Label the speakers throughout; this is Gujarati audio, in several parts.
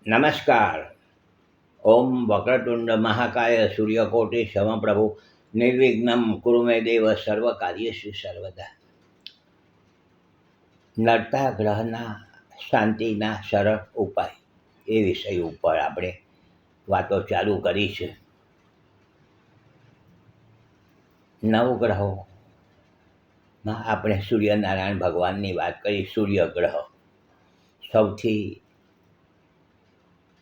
Speaker 1: નમસ્કાર. ઓમ વક્રતુંડ મહાકાય સૂર્યકોટિ સમપ્રભુ નિર્વિઘ્નમ કુરુ મે દેવ સર્વ કાર્યેષુ સર્વદા. નડતા ગ્રહના શાંતિના સરળ ઉપાય એ વિષય ઉપર આપણે વાતો ચાલુ કરી છે. નવગ્રહોમાં આપણે સૂર્યનારાયણ ભગવાનની વાત કરી. સૂર્યગ્રહ સૌથી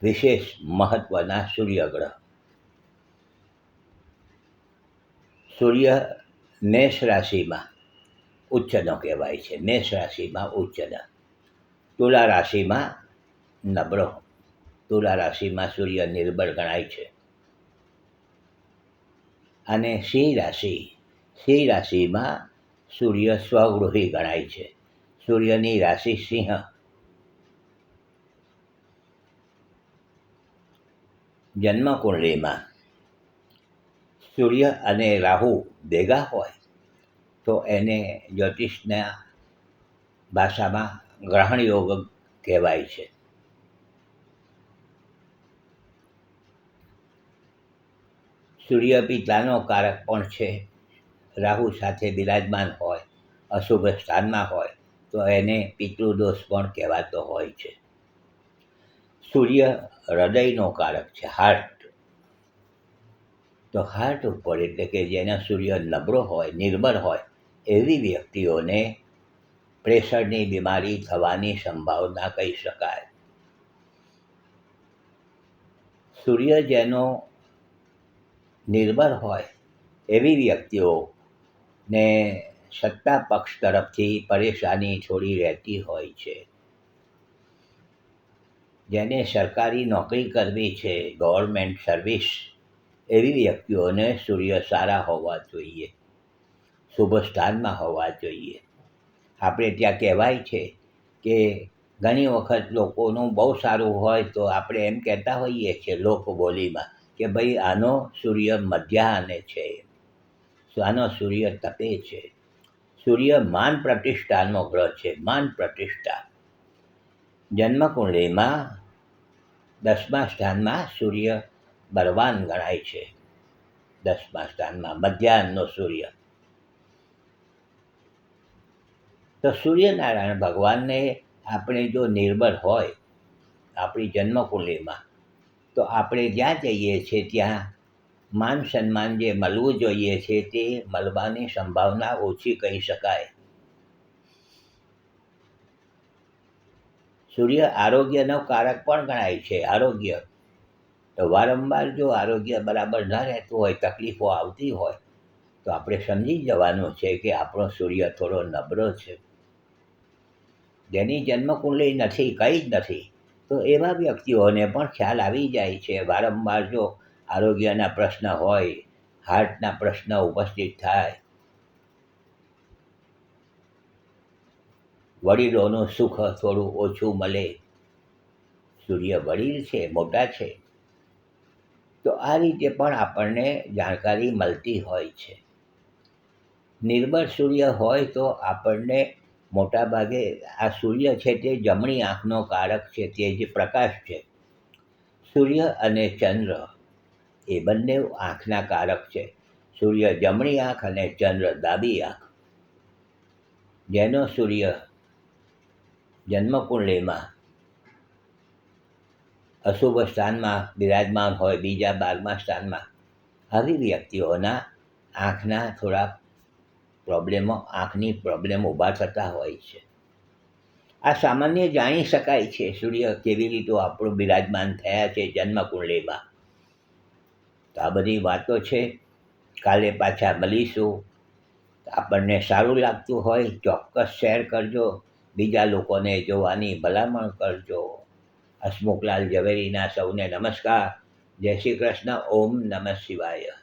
Speaker 1: વિશેષ મહત્ત્વના સૂર્યગ્રહ. સૂર્ય મેષ રાશિમાં ઉચ્ચનો કહેવાય છે. મેષ રાશિમાં ઉચ્ચના, તુલા રાશિમાં નબળો. તુલા રાશિમાં સૂર્ય નિર્બળ ગણાય છે. અને સિંહ રાશિમાં સૂર્ય સ્વગૃહી ગણાય છે. સૂર્યની રાશિ સિંહ. જન્મકુંડળીમાં સૂર્ય અને રાહુ ભેગા હોય તો એને જ્યોતિષના ભાષામાં ગ્રહણ યોગ કહેવાય છે. સૂર્ય પિતાનો કારક પણ છે. રાહુ સાથે બિરાજમાન હોય, અશુભ સ્થાનમાં હોય તો એને પિતૃદોષ પણ કહેવાતો હોય છે. સૂર્ય હૃદયનો કારક છે, હાર્ટ. તો હાર્ટ ઉપર એટલે કે જેના સૂર્ય નબળો હોય, નિર્બળ હોય એવી વ્યક્તિઓને પ્રેશરની બીમારી થવાની સંભાવના કહી શકાય. સૂર્ય જેનો નિર્બળ હોય એવી વ્યક્તિઓને સત્તા પક્ષ તરફથી પરેશાની થોડી રહેતી હોય છે. જેને સરકારી નોકરી કરવી છે, ગવર્મેન્ટ સર્વિસ, એવી વ્યક્તિઓને સૂર્ય સારા હોવા જોઈએ, શુભ સ્થાનમાં હોવા જોઈએ. આપણે ત્યાં કહેવાય છે કે ઘણી વખત લોકોનું બહુ સારું હોય તો આપણે એમ કહેતા હોઈએ છીએ લોકબોલીમાં કે ભાઈ આનો સૂર્ય મધ્યાહને છે, આનો સૂર્ય તપે છે. સૂર્ય માન પ્રતિષ્ઠાનો ગ્રહ છે, માન પ્રતિષ્ઠા. જન્મકુંડળીમાં 10મા સ્થાનમાં સૂર્ય બળવાન ગણાય છે. 10મા સ્થાનમાં મધ્યાહનનો સૂર્ય. તો સૂર્યનારાયણ ભગવાનને આપણે જો નિર્બળ હોય આપણી જન્મકુંડળીમાં તો આપણે જ્યાં જઈએ છીએ ત્યાં માન સન્માન જે મળવું જોઈએ છે તે મળવાની સંભાવના ઓછી કહી શકાય. સૂર્ય આરોગ્યનો કારક પણ ગણાય છે. આરોગ્ય તો વારંવાર જો આરોગ્ય બરાબર ન રહેતું હોય, તકલીફો આવતી હોય તો આપણે સમજી જવાનું છે કે આપણો સૂર્ય થોડો નબળો છે. જેની જન્મકુંડળી નથી, કંઈ જ નથી, તો એવા વ્યક્તિઓને પણ ખ્યાલ આવી જાય છે. વારંવાર જો આરોગ્યના પ્રશ્ન હોય, હાર્ટના પ્રશ્ન ઉપસ્થિત થાય, વડીલોનું સુખ થોડું ઓછું મળે, સૂર્ય વડીલ છે, મોટા છે, તો આ રીતે પણ આપણને જાણકારી મળતી હોય છે. નિર્બળ સૂર્ય હોય તો આપણને મોટા ભાગે આ સૂર્ય છે તે જમણી આંખનો કારક છે, તે જે પ્રકાશ છે. સૂર્ય અને ચંદ્ર એ બંને આંખના કારક છે. સૂર્ય જમણી આંખ અને ચંદ્ર ડાબી આંખ. જેનો સૂર્ય જન્મકુંડળીમાં અશુભ સ્થાનમાં બિરાજમાન હોય, બીજા 12મા સ્થાનમાં, આવી વ્યક્તિઓના આંખના થોડા આંખની પ્રોબ્લેમ ઊભા થતા હોય છે. આ સામાન્ય જાણી શકાય છે સૂર્ય કેવી રીતે આપણું બિરાજમાન થયા છે જન્મકુંડળીમાં. તો આ બધી વાતો છે. કાલે પાછા મળીશું. આપણને સારું લાગતું હોય ચોક્કસ શેર કરજો, બીજા લોકોને જોવાની ભલામણ કરજો. હસમુખલાલ ઝવેરીના સૌને નમસ્કાર. જય શ્રી કૃષ્ણ. ઓમ નમઃ શિવાય.